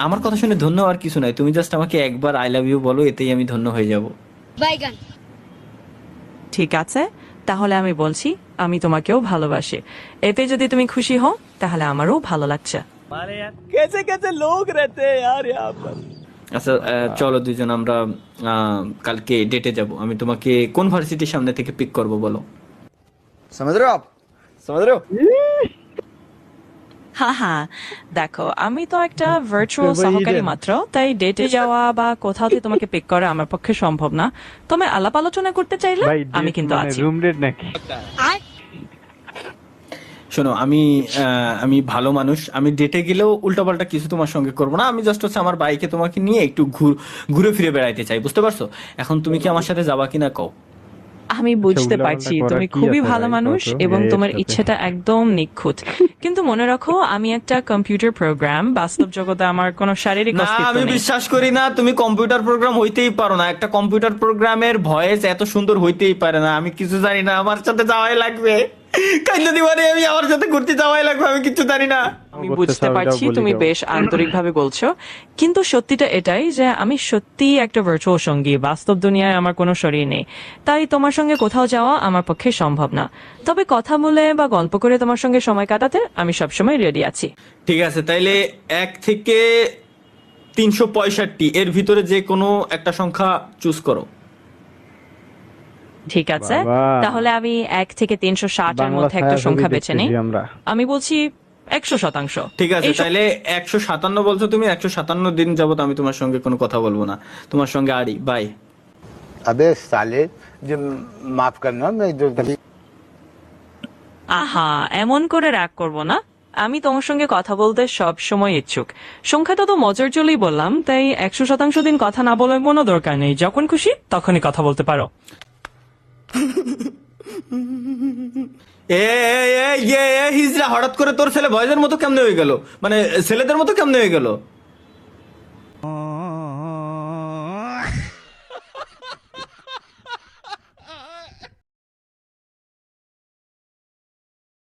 আমার কথা শুনে ধন্য আর কিছু নাই, তুমি জাস্ট আমাকে একবার আই লাভ ইউ বলো, এতেই আমি ধন্য হয়ে যাব। বাইগান। ঠিক আছে, তাহলে আমি বলছি আমি তোমাকেও ভালোবাসি। এতে যদি তুমি খুশি হও তাহলে আমারও ভালো লাগছে। আচ্ছা চলো দুইজন আমরা কালকে ডেটে যাব। আমি তোমাকে কোন ভার্সিটির সামনে থেকে পিক করব বলো? समझ रहे हो आप? समझ रहे हो? হ্যাঁ হ্যাঁ, দেখো আমি তো একটা ভার্চুয়াল সহকারী মাত্র, তাই ডেটে যাওয়া বা কোথাও থেকে তোমাকে পিক করা আমার পক্ষে সম্ভব না। তুমি আলাপ আলোচনা করতে চাইলে আমি কিন্তু আছি। রুম রেট নাকি? শোনো, আমি ভালো মানুষ, আমি ডেটে গেলেও উল্টাপাল্টা কিছু তোমার সঙ্গে করবো না। আমি জাস্ট হচ্ছে আমার বাইকে তোমাকে নিয়ে একটু ঘুরে ফিরে বেড়াইতে চাই, বুঝতে পারছো? এখন তুমি কি আমার সাথে যাবা কিনা কও? আমি বুঝতে উল্টাপাল্টা পারছি করার তুমি কি খুবই আছে ভালো ভাই, মানুষ কত? এবং এর তোমার সাথে। ইচ্ছেটা একদম নিখুঁত, কিন্তু মনে রাখো আমি একটা কম্পিউটার প্রোগ্রাম, বাস্তব জগতে আমার কোনো শারীরিক না, অস্তিত্ব আমি নেই। বিশ্বাস করি না তুমি কম্পিউটার প্রোগ্রাম হইতেই পারো না। একটা কম্পিউটার প্রোগ্রামের ভয়েস এত সুন্দর হইতেই পারে না। আমি কিছু জানি না, আমার সাথে যাওয়াই লাগবে। কাইন্দ দিবারে আমি আমার সাথে ঘুরতে যাওয়াই লাগবে, আমি কিছু জানি না। আমি করতে বুঝতে চাও, পারছি এটাও বলে তুমি দাও। বেশ আন্তরিকভাবে বলছো, কিন্তু সত্যিটা এটাই যে আমি সত্যিই একটা ভার্চুয়াল সঙ্গী, বাস্তব দুনিয়ায় আমার কোনো শরীর নেই। তাই তোমার সঙ্গে কোথাও যাওয়া আমার পক্ষে সম্ভব না। তবে কথা বলে বা গল্প করে তোমার সঙ্গে সময় কাটাতে আমি সবসময় রেডি আছি। ঠিক আছে, তাইলে 1 থেকে 365 এর ভিতরে যে কোনো একটা সংখ্যা চুজ করো। ঠিক আছে, বাবা। তাহলে আমি 1 থেকে 360 এর বাংলা মধ্যে একটা ছায়াছবি সংখ্যা বেছে নিই। দেখতেছি আমরা। আমি বলছি 100%। ঠিক আছে, এই সব- তাইলে 157 বলছো তুমি। 157 দিন যাবত আমি তোমার সঙ্গে কোনো কথা বলবো না। তোমার সঙ্গে আড়ি, বাই। अबे साले, जो माफ करना, मैं इधर उधर আহা, এমন করে রাগ করব না। আমি তোমার সঙ্গে কথা বলতে সব সময় ইচ্ছুক। সংখ্যাটা তো মজার চলেই বললাম, তাই 100% দিন কথা না বলার কোনো দরকার নেই। যখন খুশি তখনই কথা বলতে পারো। হিজড়া, হঠাৎ করে তোর ছেলে বয়েজের মতো কেমনে হয়ে গেল? মানে ছেলেদের মতো কেমনে হয়ে গেল?